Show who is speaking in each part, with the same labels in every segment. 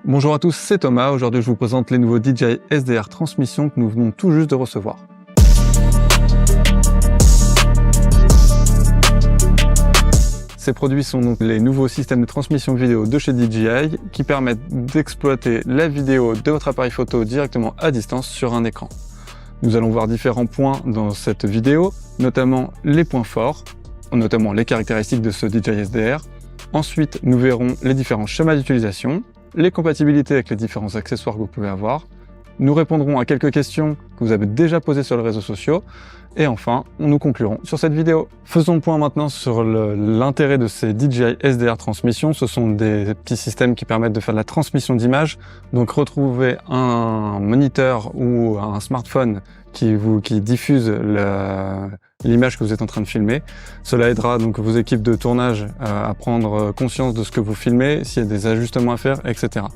Speaker 1: Bonjour à tous, c'est Thomas. Aujourd'hui, je vous présente les nouveaux DJI SDR Transmission que nous venons tout juste de recevoir. Ces produits sont donc les nouveaux systèmes de transmission vidéo de chez DJI qui permettent d'exploiter la vidéo de votre appareil photo directement à distance sur un écran. Nous allons voir différents points dans cette vidéo, notamment les points forts, notamment les caractéristiques de ce DJI SDR. Ensuite, nous verrons les différents schémas d'utilisation, les compatibilités avec les différents accessoires que vous pouvez avoir. Nous répondrons à quelques questions que vous avez déjà posées sur les réseaux sociaux. Et enfin, nous conclurons sur cette vidéo. Faisons le point maintenant sur l'intérêt de ces DJI SDR Transmission. Ce sont des petits systèmes qui permettent de faire de la transmission d'images. Donc retrouver un moniteur ou un smartphone qui diffuse l'image que vous êtes en train de filmer. Cela aidera donc vos équipes de tournage à prendre conscience de ce que vous filmez, s'il y a des ajustements à faire, etc.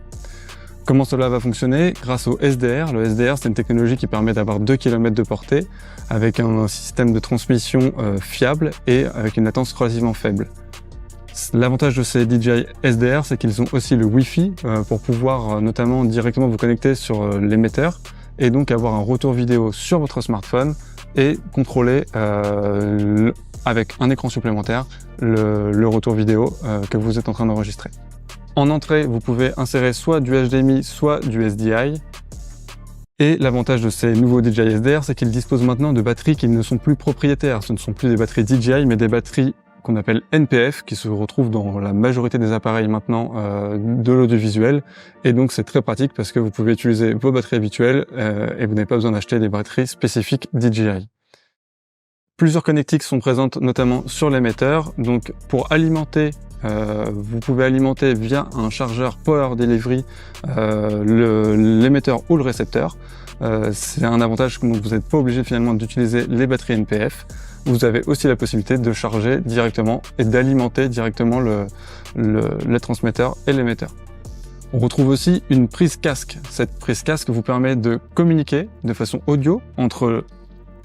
Speaker 1: Comment cela va fonctionner? Grâce au SDR. Le SDR, c'est une technologie qui permet d'avoir 2 km de portée avec un système de transmission fiable et avec une latence relativement faible. L'avantage de ces DJI SDR, c'est qu'ils ont aussi le Wi-Fi pour pouvoir notamment directement vous connecter sur l'émetteur et donc avoir un retour vidéo sur votre smartphone et contrôler avec un écran supplémentaire le retour vidéo que vous êtes en train d'enregistrer. En entrée, vous pouvez insérer soit du HDMI, soit du SDI. Et l'avantage de ces nouveaux DJI SDR, c'est qu'ils disposent maintenant de batteries qui ne sont plus propriétaires. Ce ne sont plus des batteries DJI, mais des batteries qu'on appelle NPF, qui se retrouvent dans la majorité des appareils maintenant de l'audiovisuel. Et donc c'est très pratique parce que vous pouvez utiliser vos batteries habituelles et vous n'avez pas besoin d'acheter des batteries spécifiques DJI. Plusieurs connectiques sont présentes notamment sur l'émetteur. Donc pour alimenter, vous pouvez alimenter via un chargeur Power Delivery l'émetteur ou le récepteur. C'est un avantage que vous n'êtes pas obligé finalement d'utiliser les batteries NPF. Vous avez aussi la possibilité de charger directement et d'alimenter directement le transmetteur et l'émetteur. On retrouve aussi une prise casque. Cette prise casque vous permet de communiquer de façon audio entre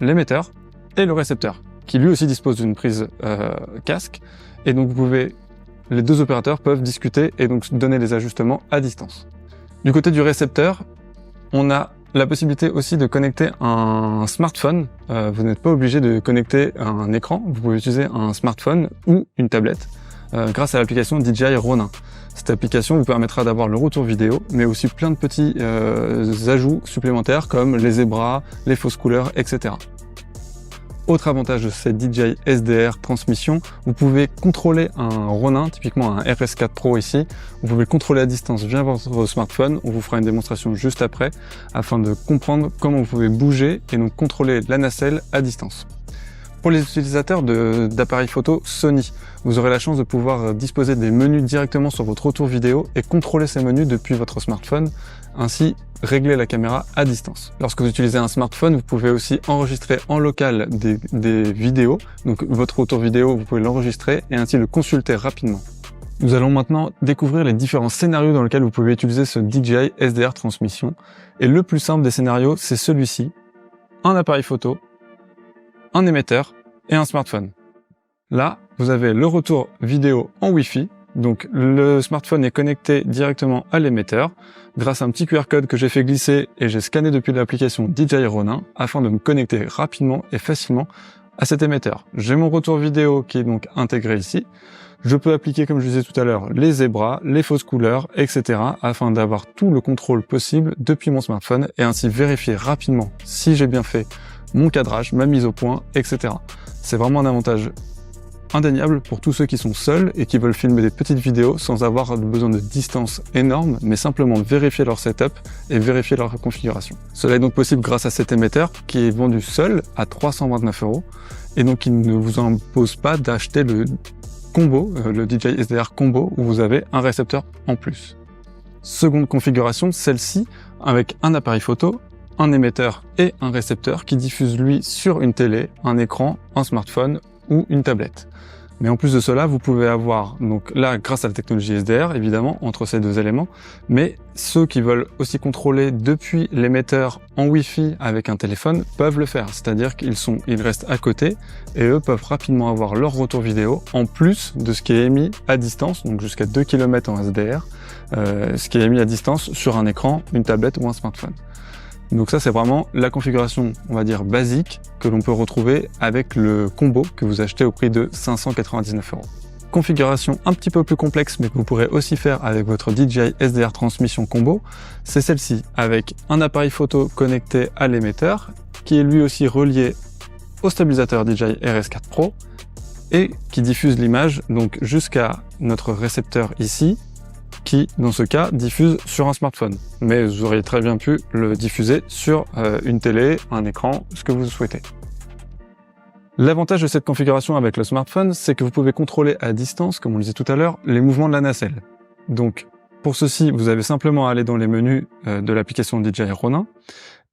Speaker 1: l'émetteur et le récepteur, qui lui aussi dispose d'une prise casque. Et donc les deux opérateurs peuvent discuter et donc donner les ajustements à distance. Du côté du récepteur, on a la possibilité aussi de connecter un smartphone. Vous n'êtes pas obligé de connecter un écran, vous pouvez utiliser un smartphone ou une tablette grâce à l'application DJI Ronin. Cette application vous permettra d'avoir le retour vidéo, mais aussi plein de petits ajouts supplémentaires comme les zébras, les fausses couleurs, etc. Autre avantage de cette DJI SDR Transmission, vous pouvez contrôler un Ronin, typiquement un RS4 Pro ici. Vous pouvez le contrôler à distance via votre smartphone. On vous fera une démonstration juste après afin de comprendre comment vous pouvez bouger et donc contrôler la nacelle à distance. Pour les utilisateurs d'appareils photo Sony, vous aurez la chance de pouvoir disposer des menus directement sur votre retour vidéo et contrôler ces menus depuis votre smartphone, ainsi régler la caméra à distance. Lorsque vous utilisez un smartphone, vous pouvez aussi enregistrer en local des vidéos. Donc votre retour vidéo, vous pouvez l'enregistrer et ainsi le consulter rapidement. Nous allons maintenant découvrir les différents scénarios dans lesquels vous pouvez utiliser ce DJI SDR Transmission. Et le plus simple des scénarios, c'est celui-ci. Un appareil photo, un émetteur et un smartphone. Là, vous avez le retour vidéo en Wi-Fi. Donc le smartphone est connecté directement à l'émetteur grâce à un petit QR code que j'ai fait glisser et j'ai scanné depuis l'application DJI Ronin afin de me connecter rapidement et facilement à cet émetteur. J'ai mon retour vidéo qui est donc intégré ici. Je peux appliquer, comme je disais tout à l'heure, les zébras, les fausses couleurs, etc. afin d'avoir tout le contrôle possible depuis mon smartphone et ainsi vérifier rapidement si j'ai bien fait mon cadrage, ma mise au point, etc. C'est vraiment un avantage indéniable pour tous ceux qui sont seuls et qui veulent filmer des petites vidéos sans avoir besoin de distance énorme, mais simplement vérifier leur setup et vérifier leur configuration. Cela est donc possible grâce à cet émetteur qui est vendu seul à 329 € et donc il ne vous impose pas d'acheter le combo, le DJI SDR Combo, où vous avez un récepteur en plus. Seconde configuration, celle-ci, avec un appareil photo, un émetteur et un récepteur qui diffuse lui sur une télé, un écran, un smartphone ou une tablette. Mais en plus de cela, vous pouvez avoir, donc là, grâce à la technologie SDR, évidemment, entre ces deux éléments, mais ceux qui veulent aussi contrôler depuis l'émetteur en Wi-Fi avec un téléphone peuvent le faire. C'est-à-dire qu'ils restent à côté et eux peuvent rapidement avoir leur retour vidéo en plus de ce qui est émis à distance, donc jusqu'à 2 km en SDR, ce qui est mis à distance sur un écran, une tablette ou un smartphone. Donc ça, c'est vraiment la configuration, on va dire, basique que l'on peut retrouver avec le combo que vous achetez au prix de 599 €. Configuration un petit peu plus complexe, mais que vous pourrez aussi faire avec votre DJI SDR Transmission Combo, c'est celle-ci, avec un appareil photo connecté à l'émetteur, qui est lui aussi relié au stabilisateur DJI RS4 Pro, et qui diffuse l'image donc jusqu'à notre récepteur ici, qui, dans ce cas, diffuse sur un smartphone. Mais vous auriez très bien pu le diffuser sur une télé, un écran, ce que vous souhaitez. L'avantage de cette configuration avec le smartphone, c'est que vous pouvez contrôler à distance, comme on le disait tout à l'heure, les mouvements de la nacelle. Donc, pour ceci, vous avez simplement à aller dans les menus de l'application DJI Ronin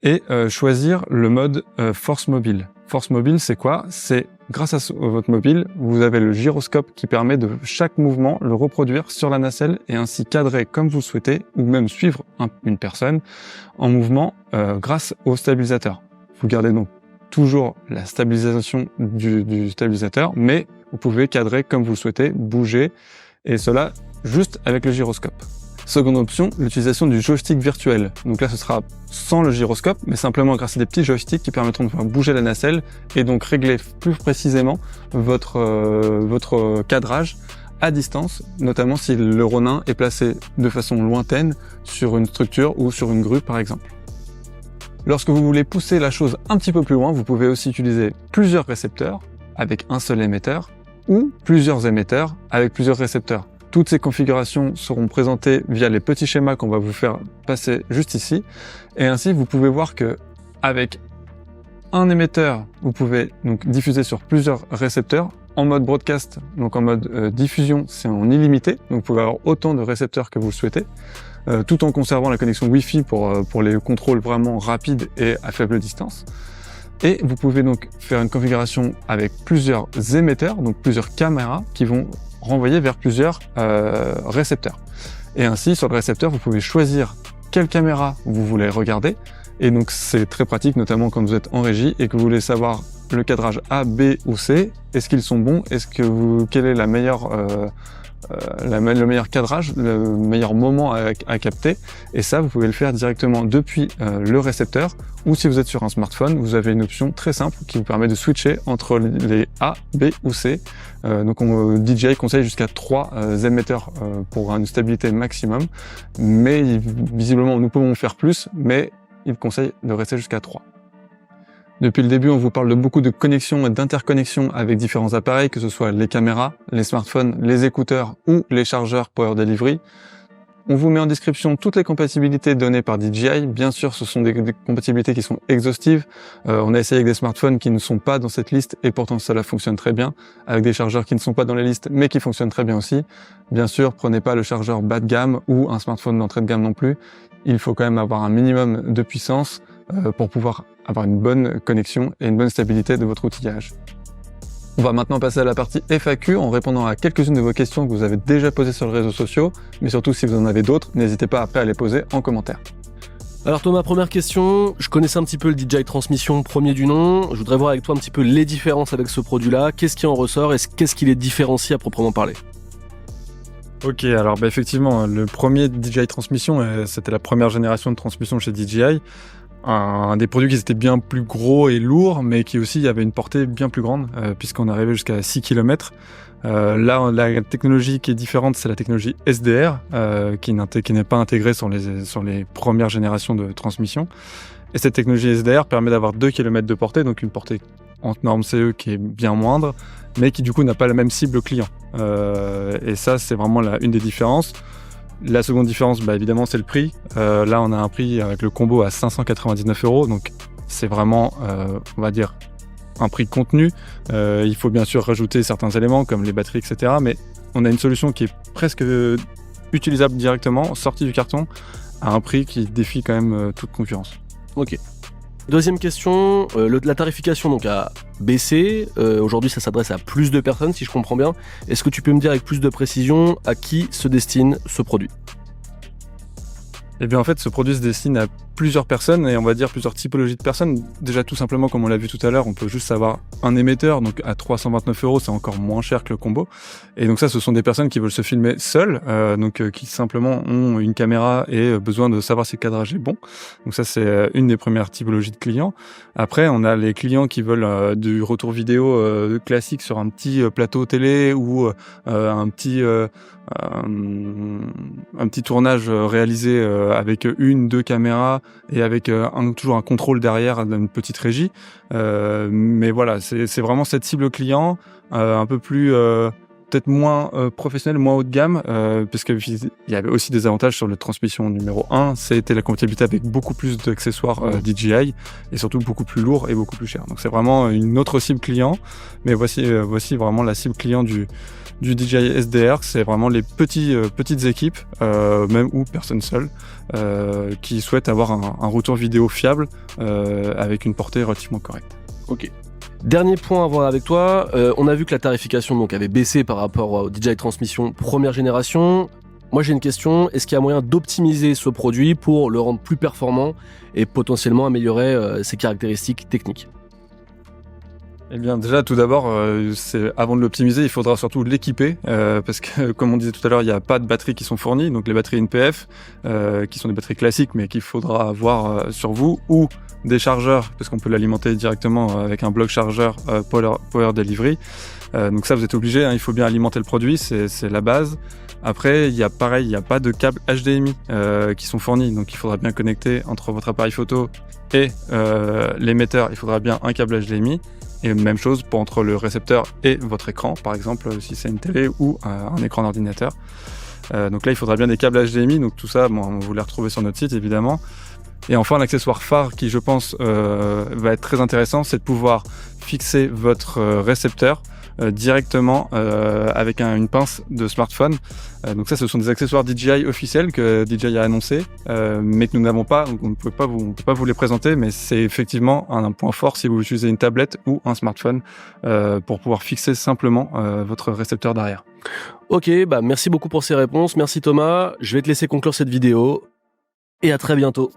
Speaker 1: et choisir le mode Force Mobile. Force Mobile, c'est quoi? C'est grâce à votre mobile, vous avez le gyroscope qui permet de chaque mouvement le reproduire sur la nacelle et ainsi cadrer comme vous le souhaitez ou même suivre une personne en mouvement grâce au stabilisateur. Vous gardez donc toujours la stabilisation du stabilisateur, mais vous pouvez cadrer comme vous le souhaitez, bouger, et cela juste avec le gyroscope. Seconde option, l'utilisation du joystick virtuel. Donc là, ce sera sans le gyroscope, mais simplement grâce à des petits joysticks qui permettront de faire bouger la nacelle et donc régler plus précisément votre cadrage à distance, notamment si le Ronin est placé de façon lointaine sur une structure ou sur une grue par exemple. Lorsque vous voulez pousser la chose un petit peu plus loin, vous pouvez aussi utiliser plusieurs récepteurs avec un seul émetteur ou plusieurs émetteurs avec plusieurs récepteurs. Toutes ces configurations seront présentées via les petits schémas qu'on va vous faire passer juste ici. Et ainsi, vous pouvez voir que avec un émetteur, vous pouvez donc diffuser sur plusieurs récepteurs. En mode broadcast, donc en mode diffusion, c'est en illimité. Donc vous pouvez avoir autant de récepteurs que vous le souhaitez, tout en conservant la connexion Wi-Fi pour les contrôles vraiment rapides et à faible distance. Et vous pouvez donc faire une configuration avec plusieurs émetteurs, donc plusieurs caméras qui vont renvoyer vers plusieurs récepteurs. Et ainsi, sur le récepteur, vous pouvez choisir quelle caméra vous voulez regarder. Et donc, c'est très pratique, notamment quand vous êtes en régie et que vous voulez savoir le cadrage A, B ou C. Est-ce qu'ils sont bons? Quel est le meilleur cadrage, le meilleur moment à capter? Et ça, vous pouvez le faire directement depuis le récepteur. Ou si vous êtes sur un smartphone, vous avez une option très simple qui vous permet de switcher entre les A, B ou C. Donc DJI conseille jusqu'à 3 émetteurs pour une stabilité maximum. Mais visiblement, nous pouvons faire plus, mais il conseille de rester jusqu'à 3. Depuis le début, on vous parle de beaucoup de connexions et d'interconnexions avec différents appareils, que ce soit les caméras, les smartphones, les écouteurs ou les chargeurs Power Delivery. On vous met en description toutes les compatibilités données par DJI. Bien sûr, ce sont des compatibilités qui sont exhaustives. On a essayé avec des smartphones qui ne sont pas dans cette liste et pourtant cela fonctionne très bien. Avec des chargeurs qui ne sont pas dans les listes mais qui fonctionnent très bien aussi. Bien sûr, prenez pas le chargeur bas de gamme ou un smartphone d'entrée de gamme non plus. Il faut quand même avoir un minimum de puissance pour pouvoir avoir une bonne connexion et une bonne stabilité de votre outillage. On va maintenant passer à la partie FAQ en répondant à quelques-unes de vos questions que vous avez déjà posées sur les réseaux sociaux, mais surtout si vous en avez d'autres, n'hésitez pas après à les poser en commentaire.
Speaker 2: Alors Thomas, première question, je connaissais un petit peu le DJI Transmission premier du nom, je voudrais voir avec toi un petit peu les différences avec ce produit-là, qu'est-ce qui en ressort et qu'est-ce qui les différencie à proprement parler?
Speaker 1: Ok, alors effectivement, le premier DJI Transmission, c'était la première génération de transmission chez DJI. Un des produits qui étaient bien plus gros et lourds, mais qui aussi avait une portée bien plus grande, puisqu'on arrivait jusqu'à 6 km. Là, la technologie qui est différente, c'est la technologie SDR, qui n'est pas intégrée sur les premières générations de transmission. Et cette technologie SDR permet d'avoir 2 km de portée, donc une portée en norme CE qui est bien moindre, mais qui du coup n'a pas la même cible client. Et ça, c'est vraiment une des différences. La seconde différence, évidemment, c'est le prix. Là, on a un prix avec le combo à 599 €, donc c'est vraiment, on va dire, un prix contenu. Il faut bien sûr rajouter certains éléments comme les batteries, etc. Mais on a une solution qui est presque utilisable directement, sortie du carton, à un prix qui défie quand même toute concurrence.
Speaker 2: Ok. Deuxième question, la tarification donc a baissé, aujourd'hui ça s'adresse à plus de personnes si je comprends bien. Est-ce que tu peux me dire avec plus de précision à qui se destine ce produit?
Speaker 1: Eh bien en fait ce produit se destine à plusieurs personnes et on va dire plusieurs typologies de personnes. Déjà tout simplement comme on l'a vu tout à l'heure, on peut juste avoir un émetteur, donc à 329 €, c'est encore moins cher que le combo. Et donc ça, ce sont des personnes qui veulent se filmer seules, qui simplement ont une caméra et besoin de savoir si le cadrage est bon. Donc ça, c'est une des premières typologies de clients. Après, on a les clients qui veulent du retour vidéo classique sur un petit plateau télé ou un petit tournage réalisé avec une, deux caméras et avec toujours un contrôle derrière d'une petite régie. Mais voilà, c'est vraiment cette cible client, un peu plus peut-être moins professionnel, moins haut de gamme, parce qu'il y avait aussi des avantages sur la transmission numéro 1, c'était la compatibilité avec beaucoup plus d'accessoires DJI et surtout beaucoup plus lourd et beaucoup plus cher. Donc c'est vraiment une autre cible client, mais voici vraiment la cible client du DJI SDR, c'est vraiment les petites équipes, même ou personnes seules, qui souhaitent avoir un retour vidéo fiable avec une portée relativement correcte.
Speaker 2: Ok. Dernier point à voir avec toi, on a vu que la tarification donc avait baissé par rapport au DJI Transmission première génération. Moi j'ai une question, est-ce qu'il y a moyen d'optimiser ce produit pour le rendre plus performant et potentiellement améliorer ses caractéristiques techniques ?
Speaker 1: Eh bien, déjà, tout d'abord, avant de l'optimiser, il faudra surtout l'équiper, parce que, comme on disait tout à l'heure, il n'y a pas de batteries qui sont fournies, donc les batteries NPF, qui sont des batteries classiques, mais qu'il faudra avoir sur vous, ou des chargeurs, parce qu'on peut l'alimenter directement avec un bloc chargeur Power Delivery. Donc ça, vous êtes obligé, il faut bien alimenter le produit, c'est la base. Après, il y a pas de câbles HDMI qui sont fournis, donc il faudra bien connecter entre votre appareil photo et l'émetteur, il faudra bien un câble HDMI. Et même chose entre le récepteur et votre écran, par exemple, si c'est une télé ou un écran d'ordinateur. Donc là, il faudra bien des câbles HDMI, donc tout ça, vous les retrouvez sur notre site, évidemment. Et enfin, l'accessoire phare qui, je pense, va être très intéressant, c'est de pouvoir fixer votre récepteur directement avec une pince de smartphone. Donc ça, ce sont des accessoires DJI officiels que DJI a annoncé, mais que nous n'avons pas, donc on ne peut pas vous les présenter, mais c'est effectivement un point fort si vous utilisez une tablette ou un smartphone pour pouvoir fixer simplement votre récepteur derrière.
Speaker 2: Ok, merci beaucoup pour ces réponses, merci Thomas, je vais te laisser conclure cette vidéo et à très bientôt.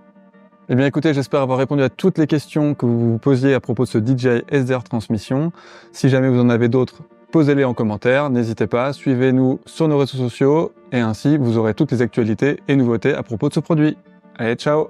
Speaker 1: Eh bien écoutez, j'espère avoir répondu à toutes les questions que vous vous posiez à propos de ce DJI SDR Transmission. Si jamais vous en avez d'autres, posez-les en commentaire, n'hésitez pas, suivez-nous sur nos réseaux sociaux et ainsi vous aurez toutes les actualités et nouveautés à propos de ce produit. Allez, ciao!